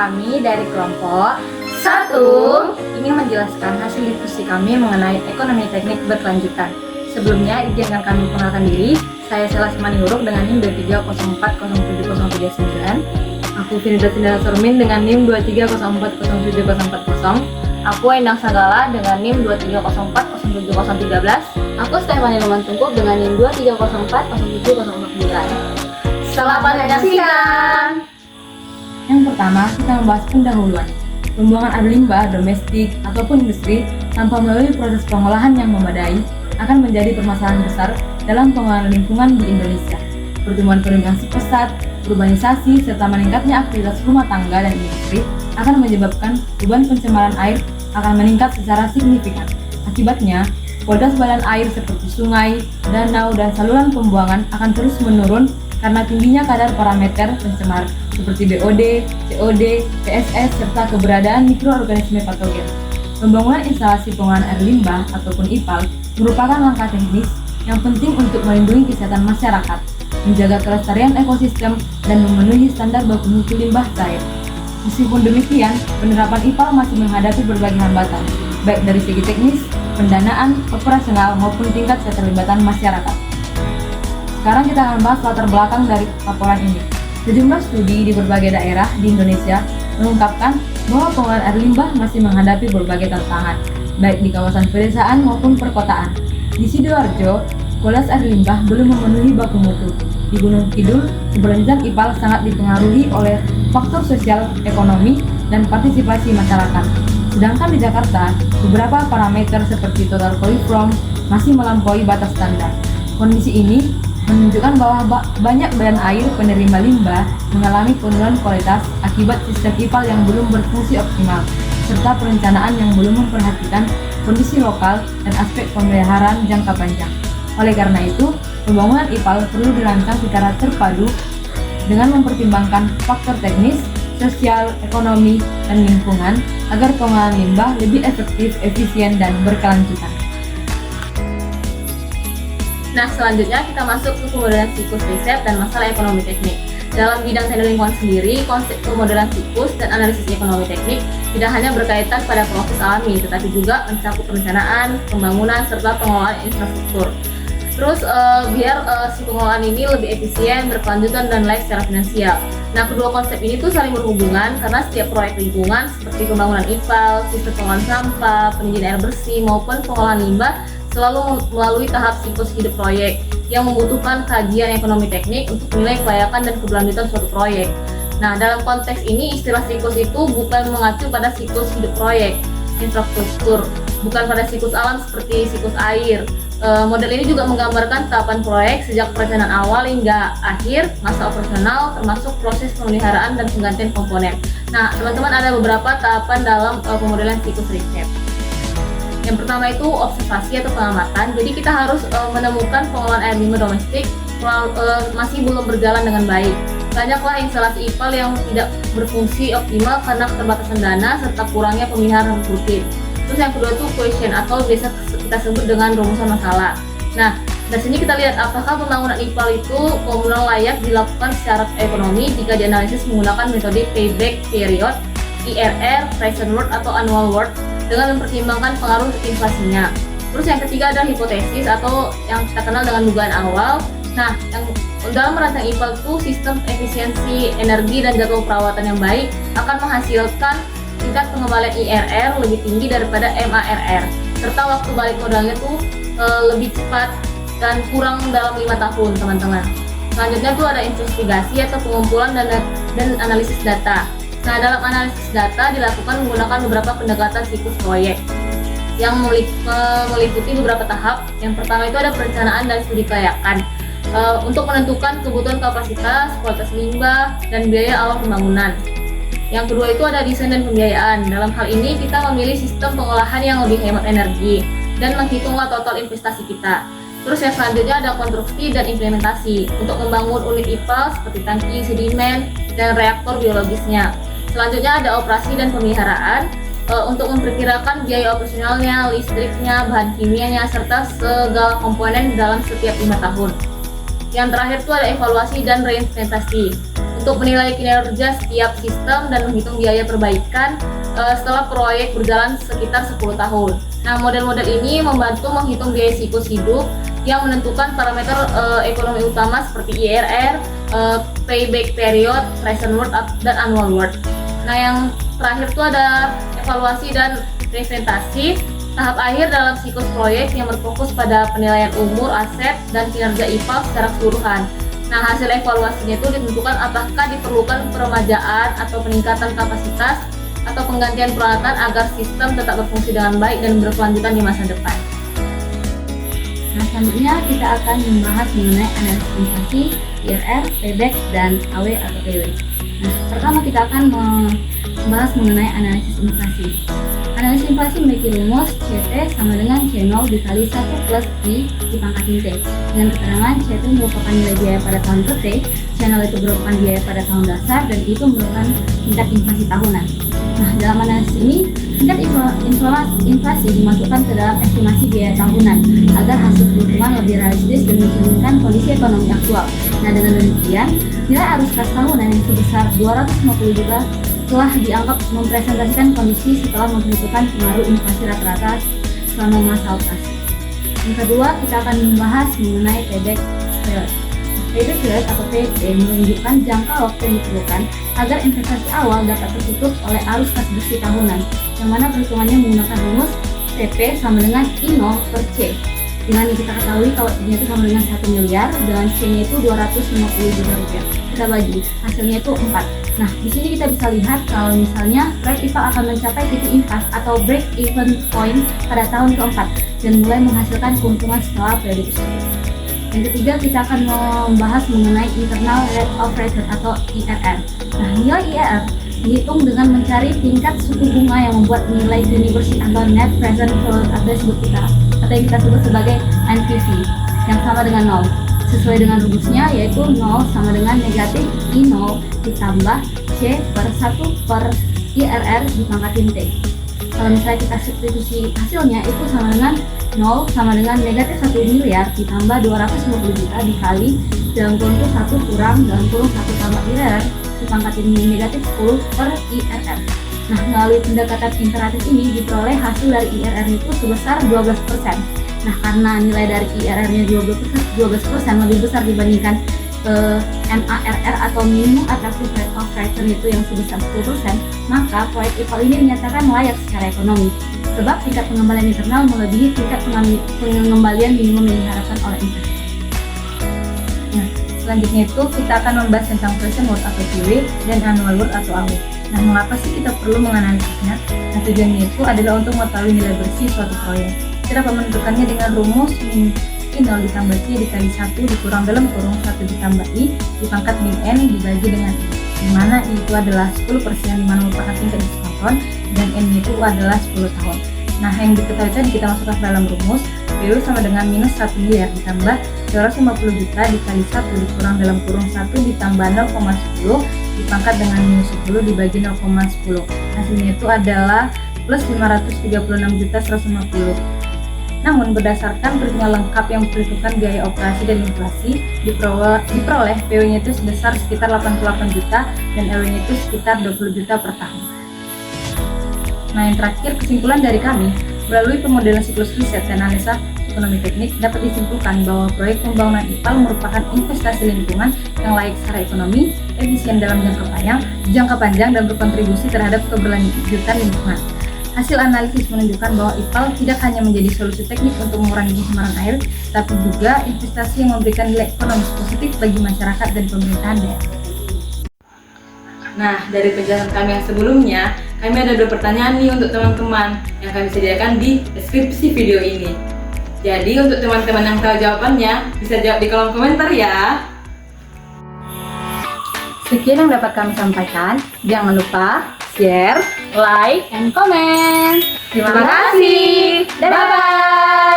kami dari kelompok 1 ingin menjelaskan hasil diskusi kami mengenai ekonomi teknik berkelanjutan. Sebelumnya, izinkan kami perkenalkan diri. Saya Sela Simaninguruk dengan NIM 23040709. Aku Finida Sindana Surmin dengan NIM 23040740. Aku Endang Sagala dengan NIM 23040713. Aku Stefani Luman Tungkuk dengan NIM 23040709. Selamat menyaksikan. Yang pertama, kita membahas pendahuluan. Pembuangan air limbah domestik ataupun industri tanpa melalui proses pengolahan yang memadai akan menjadi permasalahan besar dalam pengelolaan lingkungan di Indonesia. Pertumbuhan penduduk yang pesat, urbanisasi, serta meningkatnya aktivitas rumah tangga dan industri akan menyebabkan beban pencemaran air akan meningkat secara signifikan. Akibatnya, kualitas badan air seperti sungai, danau, dan saluran pembuangan akan terus menurun karena tingginya kadar parameter pencemar seperti BOD, COD, PSS, serta keberadaan mikroorganisme patogen. Pembangunan instalasi pengolahan air limbah ataupun IPAL merupakan langkah teknis yang penting untuk melindungi kesehatan masyarakat, menjaga kelestarian ekosistem, dan memenuhi standar baku mutu limbah cair. Meskipun demikian, penerapan IPAL masih menghadapi berbagai hambatan, baik dari segi teknis, pendanaan, operasional, maupun tingkat keterlibatan masyarakat. Sekarang kita akan bahas latar belakang dari laporan ini. Sejumlah studi di berbagai daerah di Indonesia mengungkapkan bahwa pengolahan air limbah masih menghadapi berbagai tantangan, baik di kawasan pedesaan maupun perkotaan. Di Sidoarjo, kualitas air limbah belum memenuhi baku mutu. Di Gunung Kidul, keberlanjutan IPAL sangat dipengaruhi oleh faktor sosial, ekonomi, dan partisipasi masyarakat. Sedangkan di Jakarta, beberapa parameter seperti total coliform masih melampaui batas standar. Kondisi ini menunjukkan bahwa banyak badan air penerima limbah mengalami penurunan kualitas akibat sistem IPAL yang belum berfungsi optimal, serta perencanaan yang belum memperhatikan kondisi lokal dan aspek pemeliharaan jangka panjang. Oleh karena itu, pembangunan IPAL perlu dirancang secara terpadu dengan mempertimbangkan faktor teknis, sosial, ekonomi, dan lingkungan agar pengolahan limbah lebih efektif, efisien, dan berkelanjutan. Nah, selanjutnya kita masuk ke pemodelan siklus riset dan masalah ekonomi teknik. Dalam bidang teknik lingkungan sendiri, konsep pemodelan siklus dan analisis ekonomi teknik tidak hanya berkaitan pada proses alami, tetapi juga mencakup perencanaan, pembangunan, serta pengelolaan infrastruktur. Terus, biar si pengelolaan ini lebih efisien, berkelanjutan, dan layak secara finansial. Nah, kedua konsep ini tuh saling berhubungan karena setiap proyek lingkungan seperti pembangunan IPAL, sistem pengolahan sampah, penyidikan air bersih, maupun pengolahan limbah selalu melalui tahap siklus hidup proyek yang membutuhkan kajian ekonomi teknik untuk menilai kelayakan dan keberlanjutan suatu proyek. Nah, dalam konteks ini istilah siklus itu bukan mengacu pada siklus hidup proyek, infrastruktur, bukan pada siklus alam seperti siklus air. Model ini juga menggambarkan tahapan proyek sejak perencanaan awal hingga akhir masa operasional, termasuk proses pemeliharaan dan penggantian komponen. Nah, teman-teman, ada beberapa tahapan dalam pemodelan siklus riset. Yang pertama itu observasi atau pengamatan. Jadi kita harus menemukan pengolahan air limbah domestik masih belum berjalan dengan baik. Banyaklah instalasi IPAL yang tidak berfungsi optimal karena keterbatasan dana serta kurangnya pemeliharaan rutin. Terus yang kedua itu question atau biasa kita sebut dengan rumusan masalah. Nah, dari sini kita lihat apakah pembangunan IPAL itu komunal layak dilakukan secara ekonomi jika dianalisis menggunakan metode payback period, IRR, present worth atau annual worth, dengan mempertimbangkan pengaruh inflasinya. Terus yang ketiga adalah hipotesis atau yang kita kenal dengan dugaan awal. Nah, yang dalam merancang IPAL itu sistem efisiensi energi dan jadwal perawatan yang baik akan menghasilkan tingkat pengembalian IRR lebih tinggi daripada MARR, serta waktu balik modalnya tuh lebih cepat dan kurang dalam 5 tahun, teman-teman. Selanjutnya tuh ada investigasi atau pengumpulan dan analisis data. Nah, dalam analisis data dilakukan menggunakan beberapa pendekatan siklus proyek yang meliputi beberapa tahap. Yang pertama itu ada perencanaan dan studi kelayakan untuk menentukan kebutuhan kapasitas, kualitas limbah, dan biaya awal pembangunan. Yang kedua itu ada desain dan pembiayaan. Dalam hal ini kita memilih sistem pengolahan yang lebih hemat energi dan menghitunglah total investasi kita. Terus yang selanjutnya ada konstruksi dan implementasi untuk membangun unit IPAL seperti tangki, sedimen, dan reaktor biologisnya. Selanjutnya ada operasi dan pemeliharaan untuk memperkirakan biaya operasionalnya, listriknya, bahan kimianya, serta segala komponen dalam setiap 5 tahun. Yang terakhir itu ada evaluasi dan reimplementasi untuk menilai kinerja setiap sistem dan menghitung biaya perbaikan setelah proyek berjalan sekitar 10 tahun. Nah, model-model ini membantu menghitung biaya siklus hidup yang menentukan parameter ekonomi utama seperti IRR, payback period, present worth, dan annual worth. Nah, yang terakhir itu ada evaluasi dan presentasi. Tahap akhir dalam siklus proyek yang berfokus pada penilaian umur, aset, dan kinerja IPAL secara keseluruhan. Nah, hasil evaluasinya itu ditentukan apakah diperlukan peremajaan atau peningkatan kapasitas atau penggantian peralatan agar sistem tetap berfungsi dengan baik dan berkelanjutan di masa depan. Nah, selanjutnya kita akan membahas mengenai analisis inflasi, IRR, payback, dan AW atau PW. Nah, pertama kita akan membahas mengenai analisis inflasi. Analisis inflasi memiliki rumus CT sama dengan C0 dikali 1 plus I dipangkatin T. Dengan keterangan C itu merupakan nilai biaya pada tahun per T, C0 itu merupakan biaya pada tahun dasar, dan itu merupakan tingkat inflasi tahunan. Nah, dalam analisis ini, tingkat inflasi dimasukkan ke dalam estimasi biaya tahunan agar hasil perhitungan lebih realistis dan mencerminkan kondisi ekonomi aktual. Nah, dengan demikian, nilai arus kas tahunan yang sebesar 250 juta telah dianggap mempresentasikan kondisi setelah memperhitungkan pengaruh inflasi rata-rata selama masa operasi. Yang kedua, kita akan membahas mengenai payback period. Payback period atau PPP menunjukkan jangka waktu yang diperlukan agar investasi awal dapat tertutup oleh arus kas bersih tahunan, yang mana perhitungannya menggunakan rumus PP sama dengan I0 per C. Dengan kita ketahui kalau I-nya itu sama dengan 1 miliar, dengan C-nya itu 250 juta rupiah. Kita bagi, hasilnya itu 4. Nah, di sini kita bisa lihat kalau misalnya proyek IPAL akan mencapai titik impas atau break even point pada tahun keempat dan mulai menghasilkan keuntungan setelah periode tersebut. Yang ketiga, kita akan membahas mengenai internal rate of return atau IRR. Nah, nilai IRR dihitung dengan mencari tingkat suku bunga yang membuat nilai kini bersih atau net present value atau yang kita sebut sebagai NPV yang sama dengan 0. Sesuai dengan rumusnya yaitu 0 sama dengan negatif I0 ditambah C per 1 per IRR dipangkatin T. Kalau misalnya kita substitusi hasilnya itu sama dengan 0 sama dengan negatif 1 miliar ditambah 250 juta dikali dalam kurung 1 kurang dalam kurung 1 tambah IRR dipangkatin negatif 10 per IRR. Nah, melalui pendekatan iteratif ini diperoleh hasil dari IRR itu sebesar 12%. Nah, karena nilai dari IRR-nya 12% lebih besar dibandingkan MARR atau minimum attractive rate of return itu yang sebesar 10%, maka proyek IPAL ini dinyatakan layak secara ekonomi. Sebab tingkat pengembalian internal melebihi tingkat pengembalian minimum yang diharapkan oleh investor. Nah, selanjutnya itu kita akan membahas tentang present worth atau PW dan annual worth atau AW. Nah, mengapa sih kita perlu menganalisisnya? Nah, tujuannya itu adalah untuk mengetahui nilai bersih suatu proyek. Cara pembentukannya dengan rumus min I0 ditambah C dikali 1 dikurang dalam kurung 1 ditambah I dipangkat min N dibagi dengan I, dimana I itu adalah 10% dimana merupakan tingkat diskon dan N itu adalah 10 tahun. Nah, yang diketahui tadi kita masukkan ke dalam rumus PW sama dengan minus 1 miliar ditambah 250 juta dikali 1 dikurang dalam kurung 1 ditambah 0,10 dipangkat dengan minus 10 dibagi 0,10. Hasilnya itu adalah plus 536 juta 150. Namun berdasarkan perhitungan lengkap yang memperhitungkan biaya operasi dan inflasi, diperoleh PW-nya itu sebesar sekitar 88 juta dan LW-nya itu sekitar 20 juta per tahun. Nah, yang terakhir, kesimpulan dari kami melalui pemodelan siklus riset dan analisa ekonomi teknik dapat disimpulkan bahwa proyek pembangunan IPAL merupakan investasi lingkungan yang layak secara ekonomi, efisien dalam jangka panjang dan berkontribusi terhadap keberlanjutan lingkungan. Hasil analisis menunjukkan bahwa IPAL tidak hanya menjadi solusi teknik untuk mengurangi pencemaran air, tapi juga investasi yang memberikan nilai ekonomis positif bagi masyarakat dan pemerintahan daerah. Nah, dari penjelasan kami yang sebelumnya, kami ada 2 pertanyaan nih untuk teman-teman yang kami sediakan di deskripsi video ini. Jadi untuk teman-teman yang tahu jawabannya, bisa jawab di kolom komentar ya. Sekian yang dapat kami sampaikan. Jangan lupa share, like, and comment. Terima kasih. Bye-bye.